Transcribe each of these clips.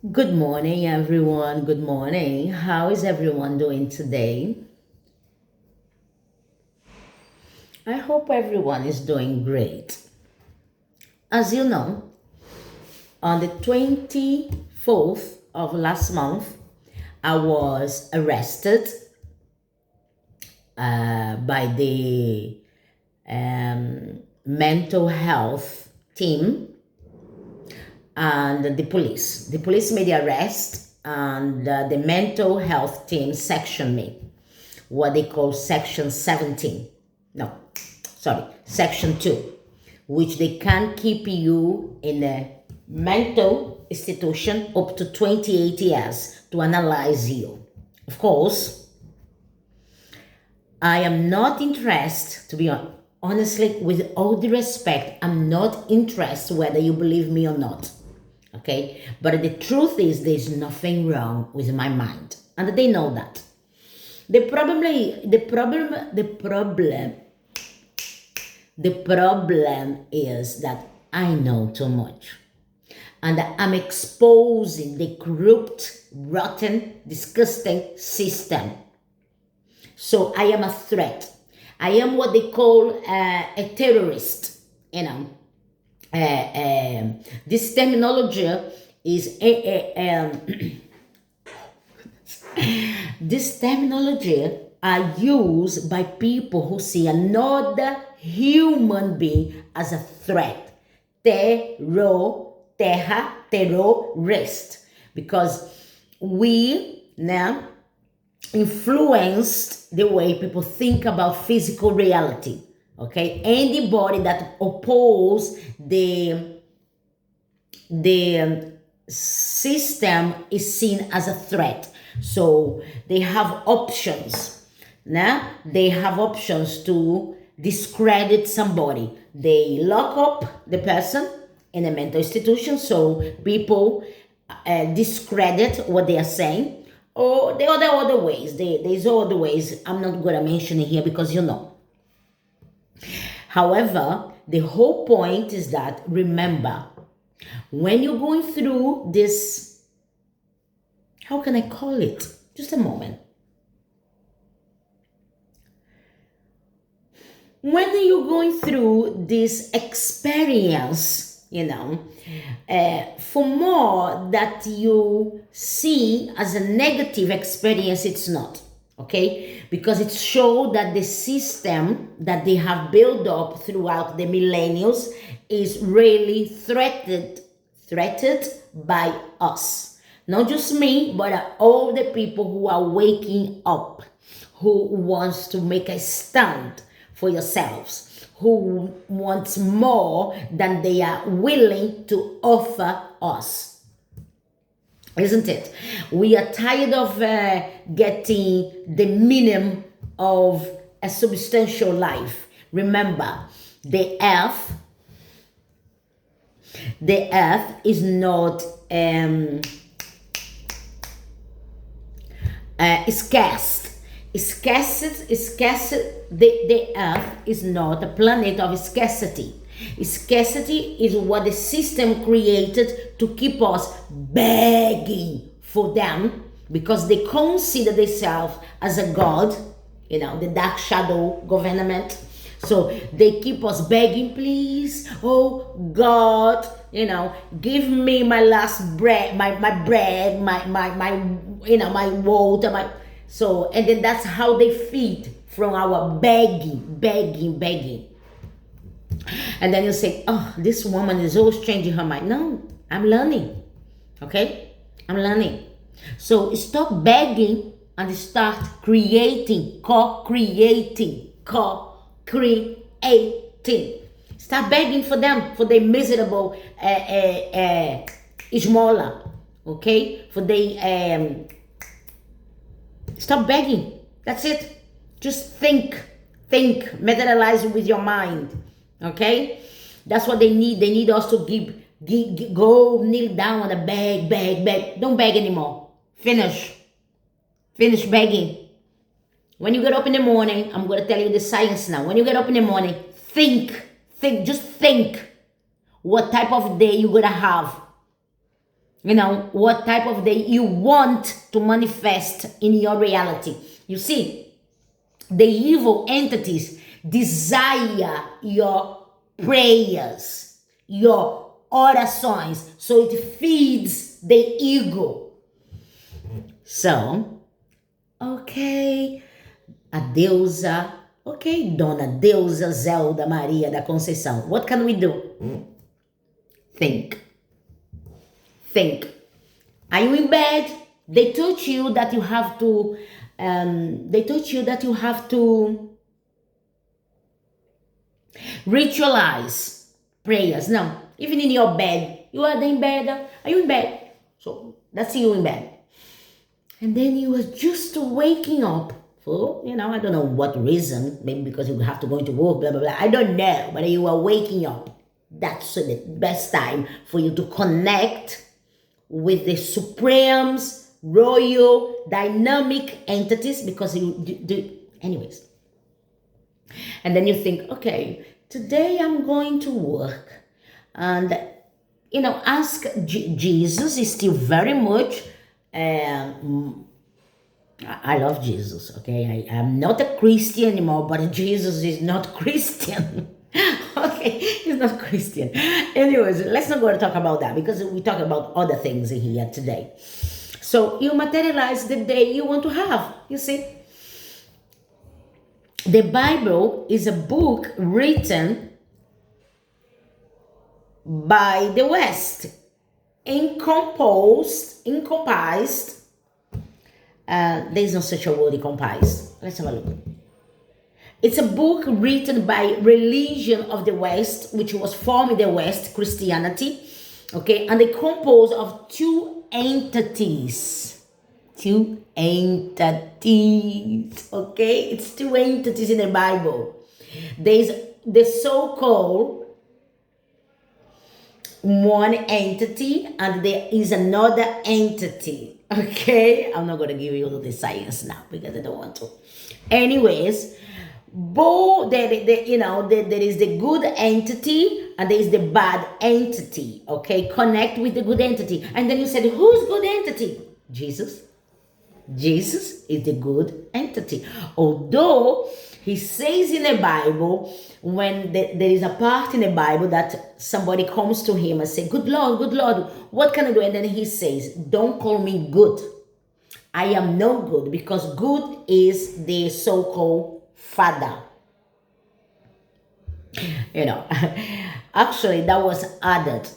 Good morning, everyone. Good morning. How is everyone doing today? I hope everyone is doing great. As you know, on the 24th of last month, I was arrested by the mental health team and the police. The police made the arrest, and the mental health team sectioned me, what they call Section 17. No, sorry, Section 2, which they can keep you in a mental institution up to 28 years to analyze you. Of course, I am not interested, to be honestly, with all the respect, I'm not interested whether you believe me or not. Okay? But the truth is, there's nothing wrong with my mind. And they know that. The problem is that I know too much. And I'm exposing the corrupt, rotten, disgusting system. So I am a threat. I am what they call a terrorist. You know, this terminology is this terminology are used by people who see another human being as a threat. Terrorist. Because we now influenced the way people think about physical reality. Okay, anybody that oppose the system is seen as a threat. So they have options. Now they have options to discredit somebody. They lock up the person in a mental institution so people discredit what they are saying. Or there are other ways. There's other ways I'm not going to mention it here because you know. However, the whole point is that remember, when you're going through this, how can I call it? Just a moment. When you're going through this experience, for more that you see as a negative experience, it's not. Okay, because it shows that the system that they have built up throughout the millennials is really threatened by us. Not just me, but all the people who are waking up, who wants to make a stand for yourselves, who wants more than they are willing to offer us. Isn't it? We are tired of getting the minimum of a substantial life. Remember, the earth is not scarce. The earth is not a planet of scarcity. Scarcity is what the system created to keep us begging for them because they consider themselves as a god, the dark shadow government. So they keep us begging, please, oh God, give me my last bread, my bread, my water, so, and then that's how they feed from our begging. And then you say, oh, this woman is always changing her mind. No, I'm learning. Okay? I'm learning. So stop begging and start co-creating. Start begging for them, for their miserable Ishmola. Okay? For they stop begging. That's it. Just think, materialize it with your mind. Okay, that's what they need. They need us to go kneel down and beg. Don't beg anymore. Finish begging. When you get up in the morning, I'm going to tell you the science now. When you get up in the morning, just think what type of day you're going to have. what type of day you want to manifest in your reality. You see, the evil entities desire your prayers, your orações, so it feeds the ego. So, okay, a deusa, okay, Dona Deusa Zelda Maria da Conceição, what can we do? Think. Are you in bed? They taught you that you have to ritualize prayers. No, even in your bed, you are in bed. Are you in bed? So that's you in bed. And then you were just waking up for, I don't know what reason, maybe because you have to go into work, blah, blah, blah. I don't know, but you are waking up. That's the best time for you to connect with the supremes, royal, dynamic entities, because you do, anyways. And then you think, okay, today I'm going to work, and ask Jesus is still very much. I love Jesus. Okay, I'm not a Christian anymore, but Jesus is not Christian. Okay, he's not Christian. Anyways, let's not go to talk about that, because we talk about other things here today. So you materialize the day you want to have. You see, the Bible is a book written by the West, encompassed. There's no such a word, encompassed. Let's have a look. It's a book written by religion of the West, which was formed in the West, Christianity, okay? And they composed of two entities, okay? It's two entities in the Bible. There's the so-called one entity, and there is another entity, okay? I'm not going to give you the science now, because I don't want to. Anyways, there is the good entity and there is the bad entity, okay? Connect with the good entity. And then you said, who's good entity? Jesus is the good entity. Although he says in the Bible, when there is a part in the Bible that somebody comes to him and say, good Lord, what can I do? And then he says, don't call me good. I am no good, because good is the so-called Father. Actually, that was added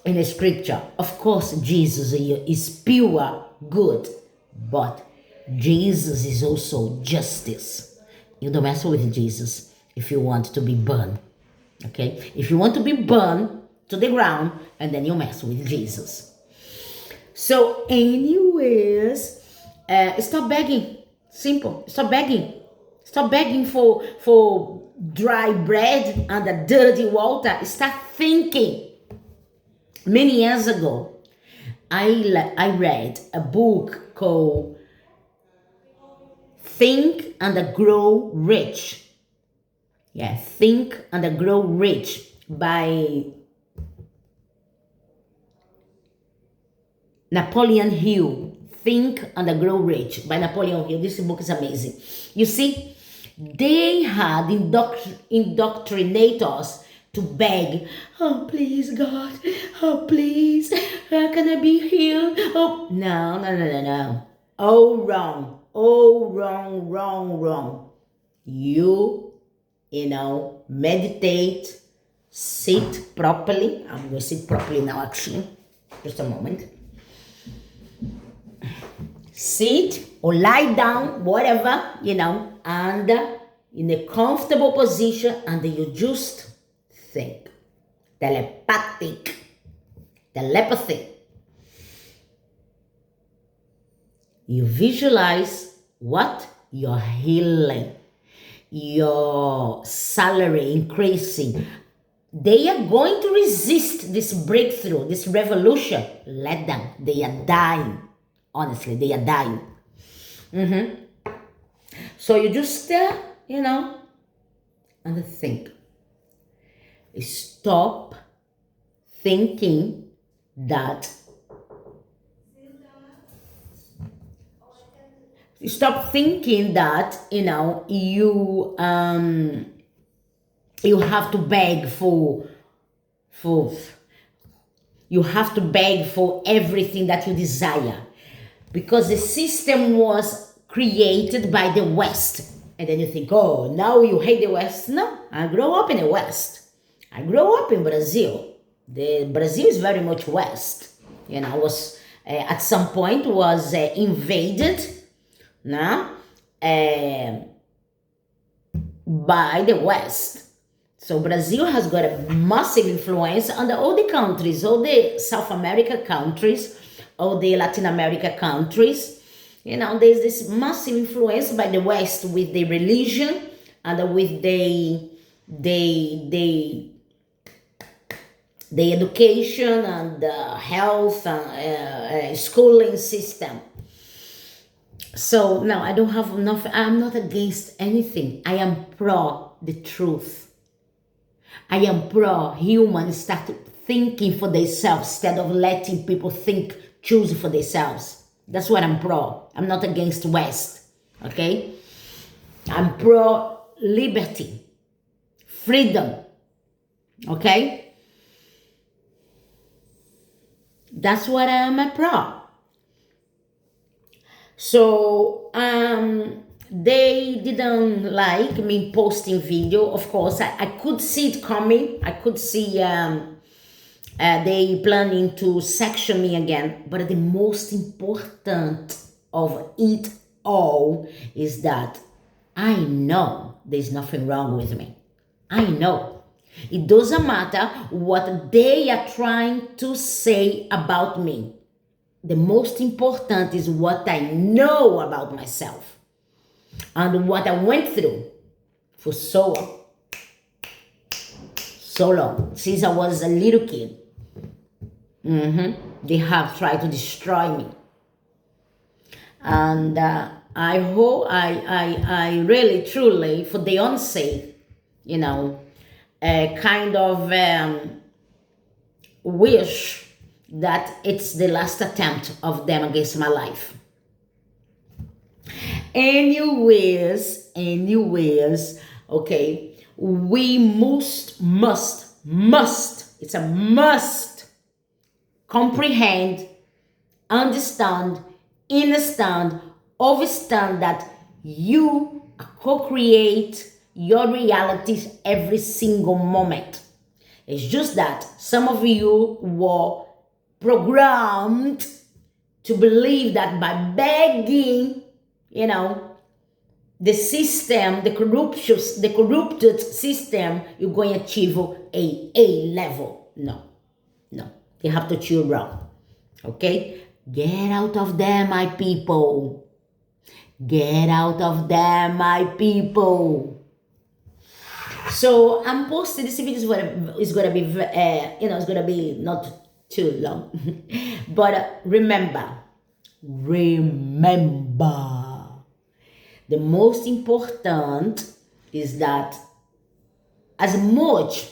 in the scripture. Of course, Jesus is pure good, but Jesus is also justice. You don't mess with Jesus if you want to be burned. Okay? If you want to be burned to the ground, and then you mess with Jesus. So, anyways, stop begging. Simple. Stop begging. Stop begging for dry bread under dirty water. Start thinking. Many years ago, I read a book called Think and Grow Rich. Yeah, Think and Grow Rich by Napoleon Hill. Think and Grow Rich by Napoleon Hill. This book is amazing. You see, they had indoctrinators to beg, oh please God, oh please, how can I be healed? Oh, no. Oh, wrong. You meditate, sit properly. I'm going to sit properly now, actually. Just a moment. Sit or lie down, whatever, and in a comfortable position, and you just think. Telepathy. You visualize what? Your healing, your salary increasing. They are going to resist this breakthrough, this revolution. Let them. They are dying. Honestly, they are dying. So you just and think. Stop thinking that Stop thinking that, you have to beg for you have to beg for everything that you desire, because the system was created by the West. And then you think, oh, now you hate the West. No, I grew up in the West. I grew up in Brazil. The Brazil is very much West. Was at some point was invaded, now, by the West. So Brazil has got a massive influence on all the countries, all the South America countries, all the Latin America countries. There's this massive influence by the West with the religion and with the education and the health and schooling system. So now I don't have enough. I'm not against anything. I am pro the truth. I am pro humans start thinking for themselves instead of letting people choose for themselves. That's what I'm pro. I'm not against West. Okay? I'm pro liberty, freedom. Okay? That's what I am a pro. So they didn't like me posting video. Of course, I could see it coming. I could see they planning to section me again. But the most important of it all is that I know there's nothing wrong with me. I know. It doesn't matter what they are trying to say about me. The most important is what I know about myself and what I went through for so long, since I was a little kid. They have tried to destroy me. And I hope, I really, truly, for their own sake, kind of wish that it's the last attempt of them against my life. Anyways, okay, we must, it's a must comprehend, understand, understand that you co-create your realities every single moment. It's just that some of you were programmed to believe that by begging, the system, the corrupted system, you're going to achieve a level. No. You have to choose wrong. Okay? Get out of there, my people. Get out of there, my people. So I'm posting this video is gonna be it's gonna be not too long. But remember, the most important is that as much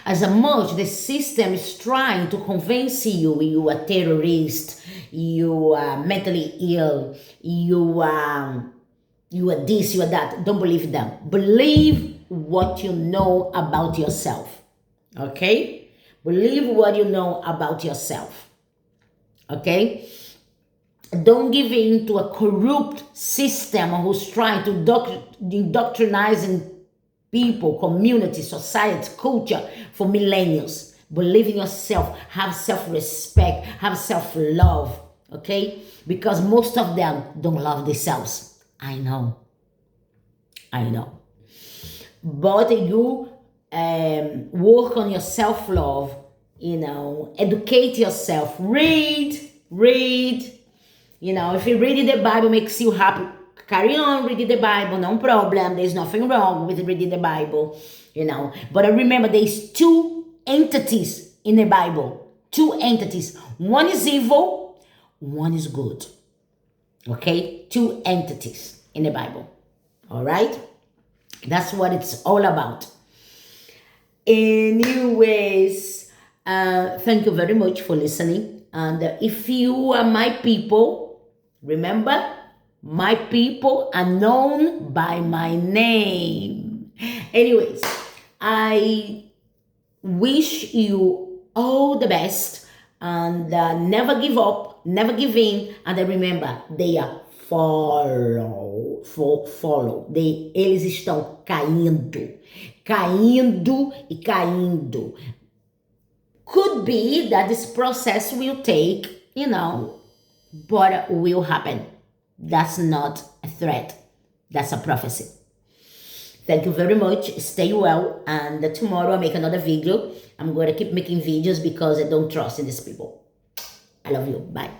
the system is trying to convince you are a terrorist, you are mentally ill, you are this, you are that, don't believe them. Believe what you know about yourself. Okay? Believe what you know about yourself. Okay? Don't give in to a corrupt system who's trying to indoctrinizing people, community, society, culture for millennials. Believe in yourself. Have self-respect. Have self-love. Okay? Because most of them don't love themselves. I know. But you work on your self-love, educate yourself. Read. If you read the Bible makes you happy, carry on reading the Bible, no problem. There's nothing wrong with reading the Bible, But remember, there's two entities in the Bible. Two entities. One is evil, one is good. Okay? Two entities in the Bible. All right? That's what it's all about. Anyways, thank you very much for listening. And if you are my people, Remember, my people are known by my name. Anyways, I wish you all the best, and never give up, never give in, and then remember, they are follow. Eles estão caindo e caindo. Could be that this process will take, but will happen. That's not a threat. That's a prophecy. Thank you very much. Stay well. And tomorrow I'll make another video. I'm going to keep making videos because I don't trust in these people. I love you. Bye.